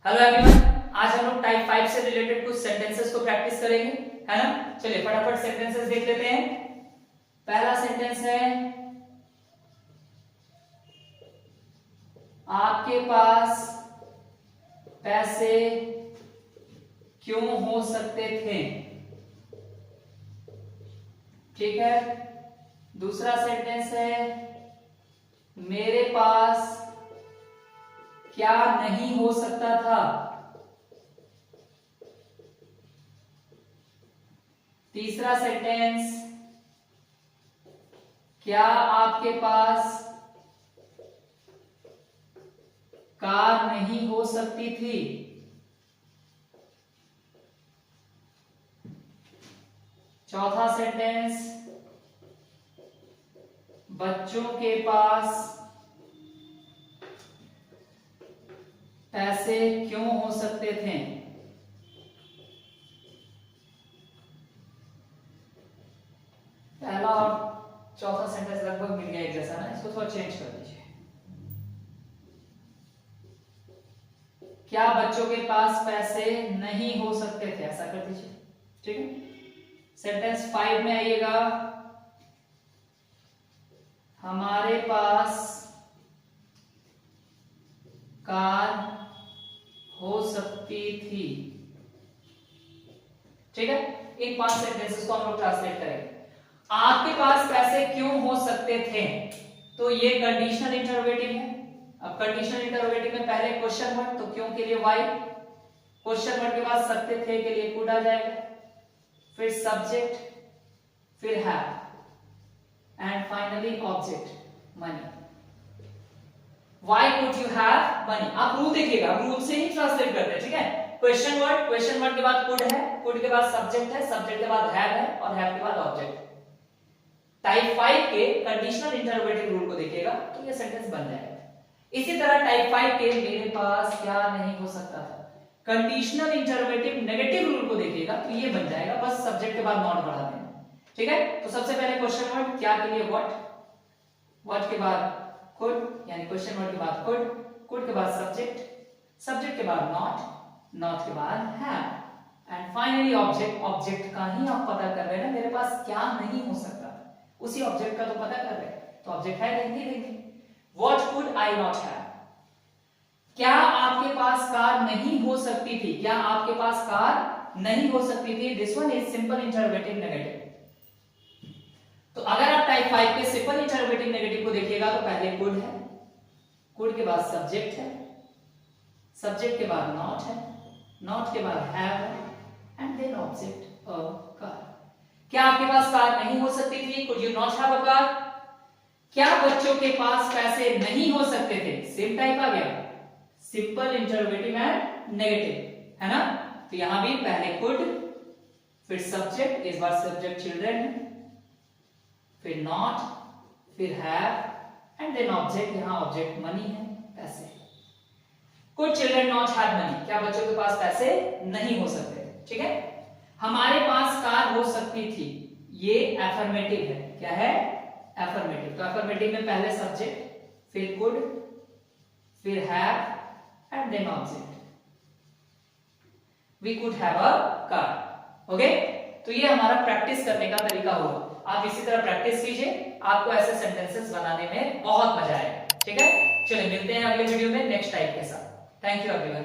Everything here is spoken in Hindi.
हेलो एवरीवन, आज हम लोग टाइप 5 से रिलेटेड कुछ सेंटेंसेस को प्रैक्टिस करेंगे, है ना। चलिए फटाफट सेंटेंसेस देख लेते हैं। पहला सेंटेंस है, आपके पास पैसे क्यों हो सकते थे। ठीक है। दूसरा सेंटेंस है, मेरे पास क्या नहीं हो सकता था। तीसरा सेंटेंस, क्या आपके पास कार नहीं हो सकती थी। चौथा सेंटेंस, बच्चों के पास पैसे क्यों हो सकते थे। पहला और चौथा सेंटेंस लगभग मिल गया एक जैसा ना, इसको थोड़ा चेंज कर दीजिए। क्या बच्चों के पास पैसे नहीं हो सकते थे, ऐसा कर दीजिए। ठीक है। सेंटेंस 5 में आइएगा, हमारे पास कार हो सकती थी। ठीक है। इन 5 सेंटेंसेस को हम लोग ट्रांसलेट करेंगे। आपके पास पैसे क्यों हो सकते थे, तो ये कंडीशनल इंटरोगेटिव है। अब कंडीशनल इंटरोगेटिव में पहले क्वेश्चन वर्ड, तो क्यों के लिए वाई, क्वेश्चन वर्ड के बाद सकते थे के लिए कुड आ जाएगा, फिर सब्जेक्ट, फिर have and finally object money. Why could you have money? आप रूल देखिएगा, रूल से ही ट्रांसलेट करते हैं। ठीक है। क्वेश्चन वर्ड के बाद कुड है, कुड के बाद सब्जेक्ट है, सब्जेक्ट के बाद हैव है और हैव के बाद ऑब्जेक्ट। टाइप 5 के कंडीशनल इंटरोगेटिव रूल को देखिएगा तो ये सेंटेंस बन जाएगा। इसी तरह टाइप 5 के मेरे पास क्या नहीं हो सकता था, कंडीशनल इंटरोगेटिव नेगेटिव रूल को देखिएगा तो ये बन जाएगा, बस सब्जेक्ट के बाद नॉट बढ़ा देना। ठीक है। तो सबसे पहले क्वेश्चन वर्ड, क्या के लिए व्हाट, व्हाट के बाद कुड यानी क्वेश्चन वर्ड के बाद कुड, कुड के बाद सब्जेक्ट, सब्जेक्ट के बाद नॉट, नॉट के बाद have and finally object. Object का ही आप पता कर रहे हैं ना, मेरे पास क्या नहीं हो सकता, उसी ऑब्जेक्ट का तो पता कर रहे हैं, तो ऑब्जेक्ट है देंगे। What could I not have, क्या आपके पास कार नहीं हो सकती थी, क्या आपके पास कार नहीं हो सकती थी। This one is simple interrogative negative. तो अगर आप टाइप 5 के सिंपल इंटरोगेटिव नेगेटिव को देखिएगा तो पहले कुड है, कुड के बाद सब्जेक्ट है, सब्जेक्ट के बाद नॉट है, नॉट के बाद हैव है and then object a car. क्या आपके पास कार नहीं हो सकती थी, could you not have a car. क्या बच्चों के पास पैसे नहीं हो सकते थे, सेम टाइप आ गया, सिंपल इंटरोगेटिव एंड नेगेटिव, है ना। तो यहां भी पहले कुड, फिर सब्जेक्ट, इस बार सब्जेक्ट चिल्ड्रन है, फिर नॉट, फिर हैव एंड देन ऑब्जेक्ट, यहां ऑब्जेक्ट मनी है, पैसे। Could children not have money, क्या बच्चों के पास पैसे नहीं हो सकते। ठीक है। हमारे पास कार हो सकती थी, ये एफर्मेटिव है, क्या है, एफर्मेटिव। तो एफर्मेटिव में पहले सब्जेक्ट, फिर कुड, फिर have and then object. We could have a car. Okay. तो ये हमारा प्रैक्टिस करने का तरीका होगा। आप इसी तरह प्रैक्टिस कीजिए, आपको ऐसे सेंटेंसेस बनाने में बहुत मजा आएगा। ठीक है। चलिए मिलते हैं अगले वीडियो में नेक्स्ट टाइप के साथ। Thank you everyone.